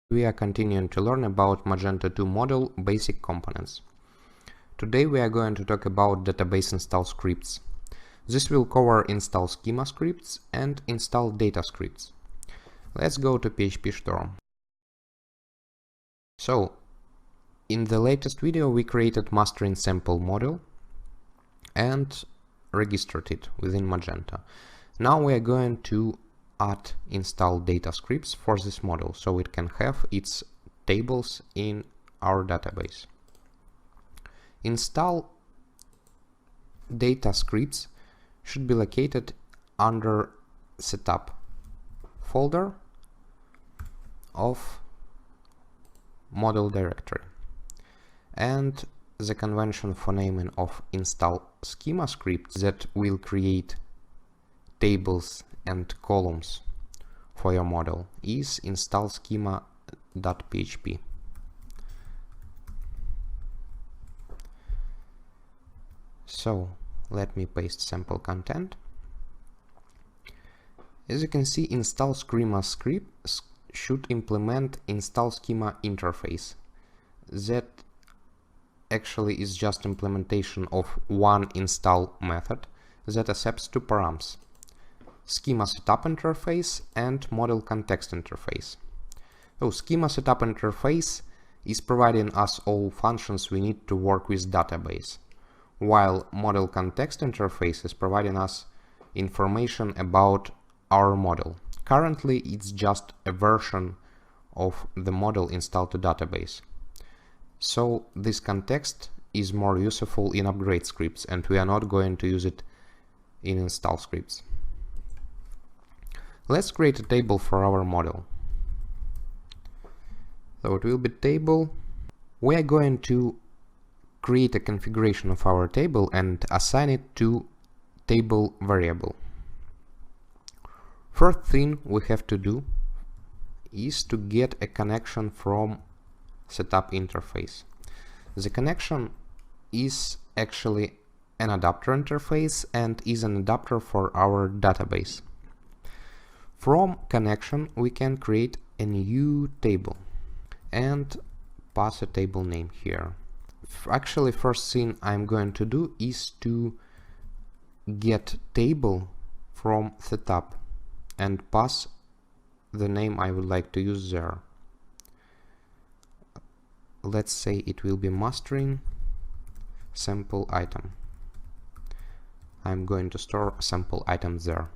We are continuing to learn about Magento 2 model basic components. Today we are going to talk about database install scripts. This will cover install schema scripts and install data scripts. Let's go to PHP store. So, in the latest video we created mastering sample model and registered it within Magento. Now we are going to add install data scripts for this model so it can have its tables in our database. Install data scripts should be located under setup folder of model directory, and the convention for naming of install schema scripts that will create tables and columns for your model is install schema.php. So let me paste sample content. As you can see, install schema script should implement install schema interface. That actually is just implementation of one install method that accepts two params: schema setup interface and model context interface. So schema setup interface is providing us all functions we need to work with database, while model context interface is providing us information about our model. Currently it's just a version of the model installed to database. So this context is more useful in upgrade scripts, and we are not going to use it in install scripts. Let's create a table for our model. So it will be table. We are going to create a configuration of our table and assign it to table variable. First thing we have to do is to get a connection from setup interface. The connection is actually an adapter interface and is an adapter for our database. From connection we can create a new table and pass a table name here. Actually, first thing I'm going to do is to get table from setup and pass the name I would like to use there. Let's say it will be mastering sample item. I'm going to store sample items there.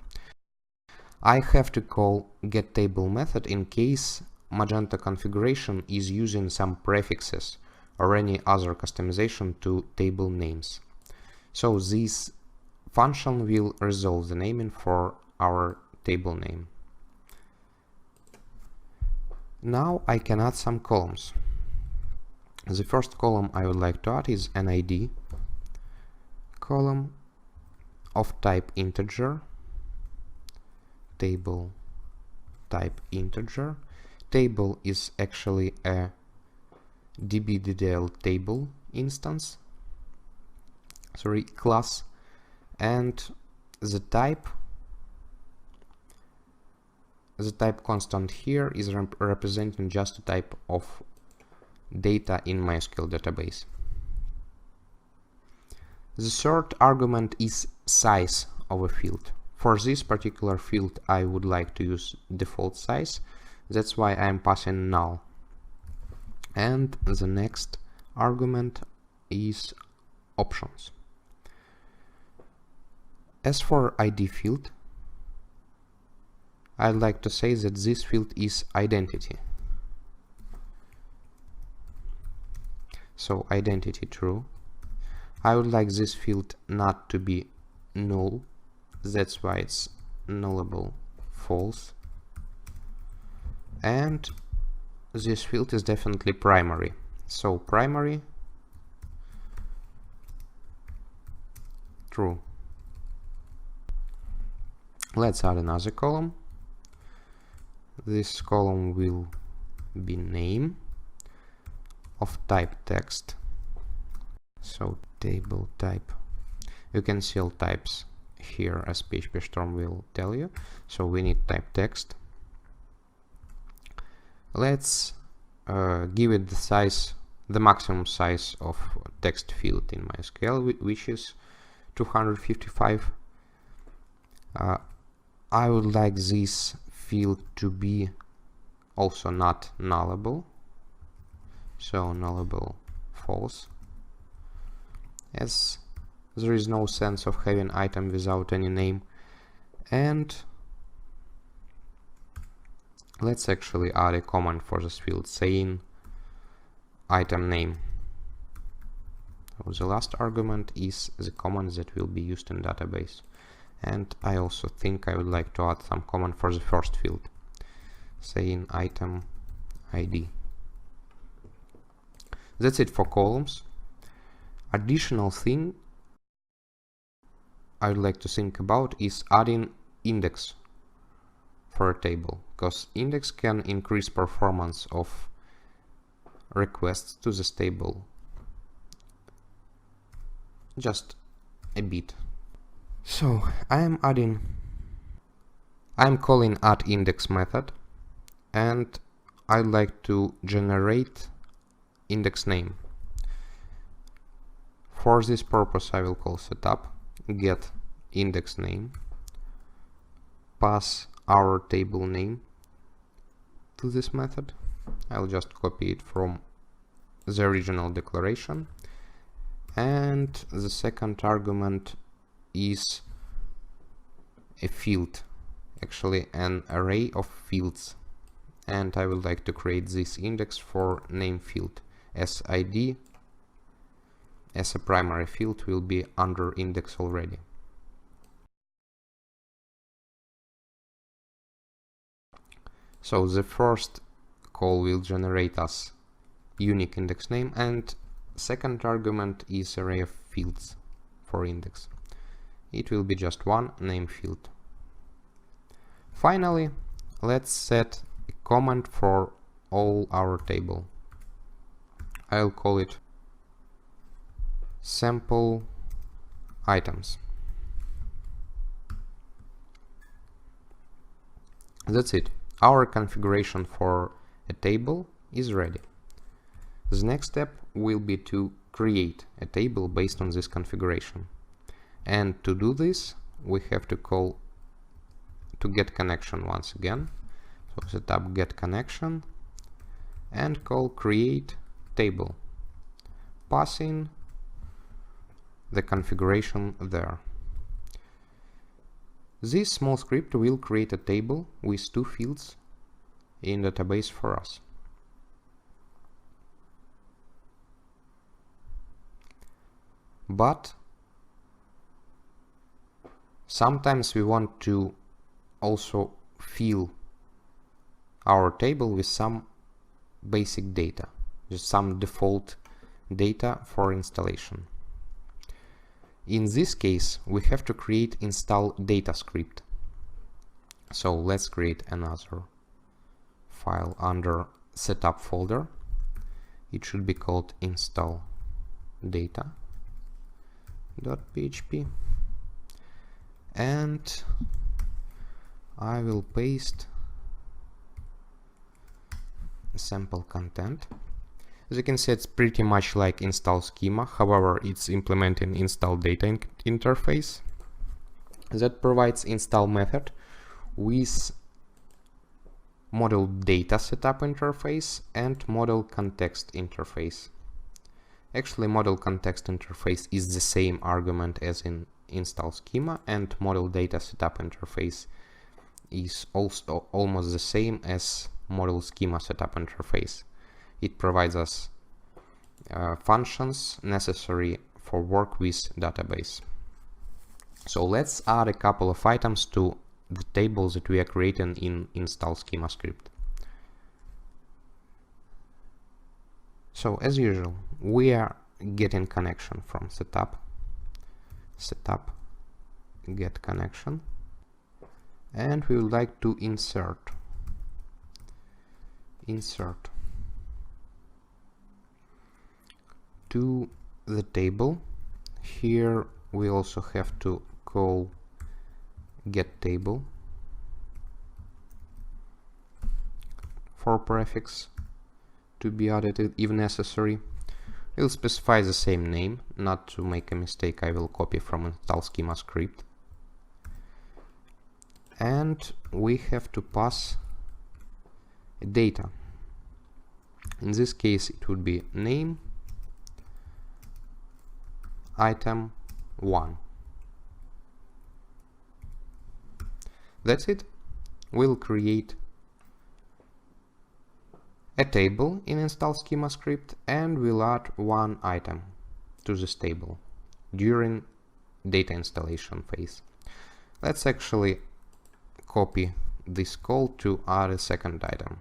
I have to call getTable method in case Magento configuration is using some prefixes or any other customization to table names. So this function will resolve the naming for our table name. Now I can add some columns. The first column I would like to add is an ID column of type integer, table type integer. Table is actually a dbddl table instance, class, and the type constant here is representing just a type of data in MySQL database. The third argument is size of a field. For this particular field I would like to use default size, that's why I'm passing null. And the next argument is options. As for ID field, I'd like to say that this field is identity. So identity true. I would like this field not to be null, that's why it's nullable false. And this field is definitely primary, so primary true. Let's add another column. This column will be name of type text, so table type. You can see all types here as PHP Storm will tell you, so we need type text. Let's give it the size, the maximum size of text field in MySQL, which is 255. I would like this field to be also not nullable, so nullable false, as there is no sense of having item without any name. And let's actually add a comment for this field saying item name. So the last argument is the comment that will be used in database. And I also think I would like to add some comment for the first field saying item ID. That's it for columns. Additional thing I would like to think about is adding index for a table, because index can increase performance of requests to this table just a bit. So I'm calling addIndex method, and I'd like to generate index name. For this purpose I will call setup get index name, pass our table name to this method. I'll just copy it from the original declaration, and the second argument is a field, actually an array of fields, and I would like to create this index for name field, as ID as a primary field will be under index already. So the first call will generate us unique index name, and second argument is array of fields for index. It will be just one name field. Finally, let's set a comment for all our table. I'll call it sample items. That's it. Our configuration for a table is ready. The next step will be to create a table based on this configuration. And to do this, we have to call to get connection once again. So setup get connection and call create table, passing the configuration there. This small script will create a table with two fields in database for us. But sometimes we want to also fill our table with some basic data, just some default data for installation. In this case, we have to create install data script. So let's create another file under setup folder. It should be called install data.php, and I will paste sample content. As you can see, it's pretty much like install schema, however it's implementing install data interface that provides install method with model data setup interface and model context interface. Actually, model context interface is the same argument as in install schema, and model data setup interface is also almost the same as model schema setup interface. It provides us functions necessary for work with database. So let's add a couple of items to the tables that we are creating in install schema script. So as usual, we are getting connection from setup get connection, and we would like to insert to the table. Here we also have to call get table for prefix, to be added if necessary. We'll specify the same name. Not to make a mistake, I will copy from install schema script. And we have to pass data. In this case, it would be name item 1. That's it. We'll create a table in install schema script and we'll add one item to this table during data installation phase. Let's actually copy this call to add a second item.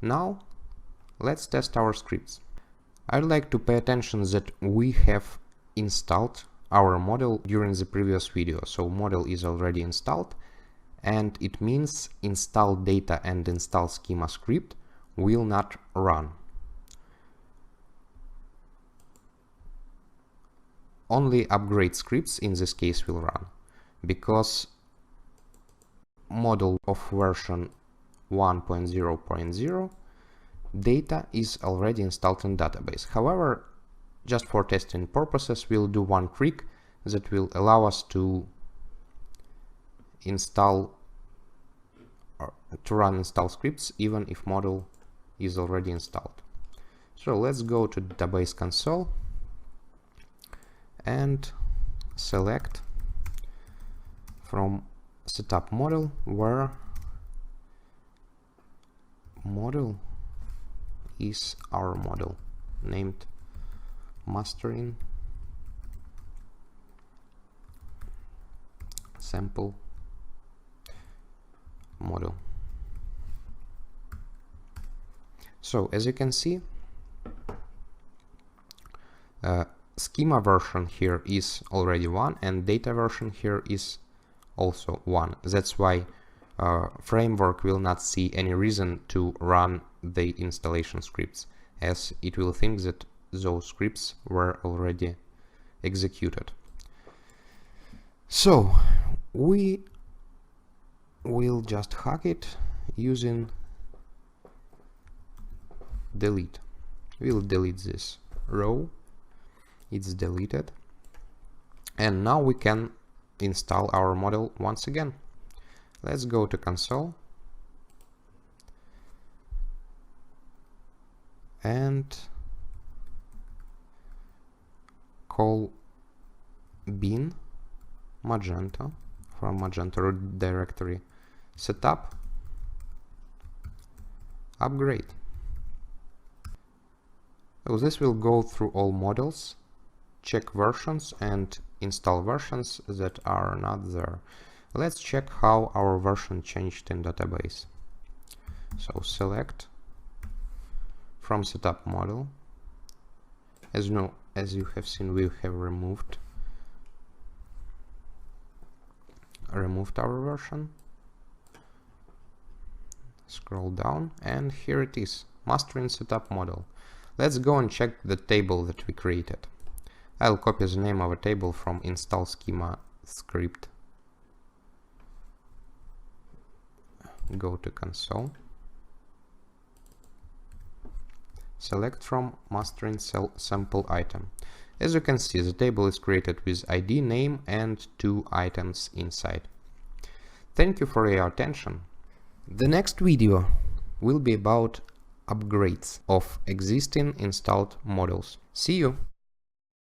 Now let's test our scripts. I'd like to pay attention that we have installed our model during the previous video, so model is already installed, and it means install data and install schema script will not run. Only upgrade scripts in this case will run, because model of version 1.0.0 data is already installed in database. However, just for testing purposes, we'll do one trick that will allow us to run install scripts even if model is already installed. So let's go to database console and select from setup model where model is our model named mastering sample model. So as you can see, schema version here is already 1 and data version here is also 1. That's why framework will not see any reason to run the installation scripts, as it will think that those scripts were already executed. So we will just hack it using delete. We'll delete this row. It's deleted. And now we can install our model once again. Let's go to console and call bin Magento from Magento root directory setup upgrade. So this will go through all models, check versions and install versions that are not there. Let's check how our version changed in database. So select from setup model. As you have seen, we have removed our version. Scroll down and here it is, mastering setup model. Let's go and check the table that we created. I'll copy the name of a table from install schema script. Go to console. Select from mastering sample item. As you can see, the table is created with ID, name and 2 items inside. Thank you for your attention. The next video will be about upgrades of existing installed models. See you!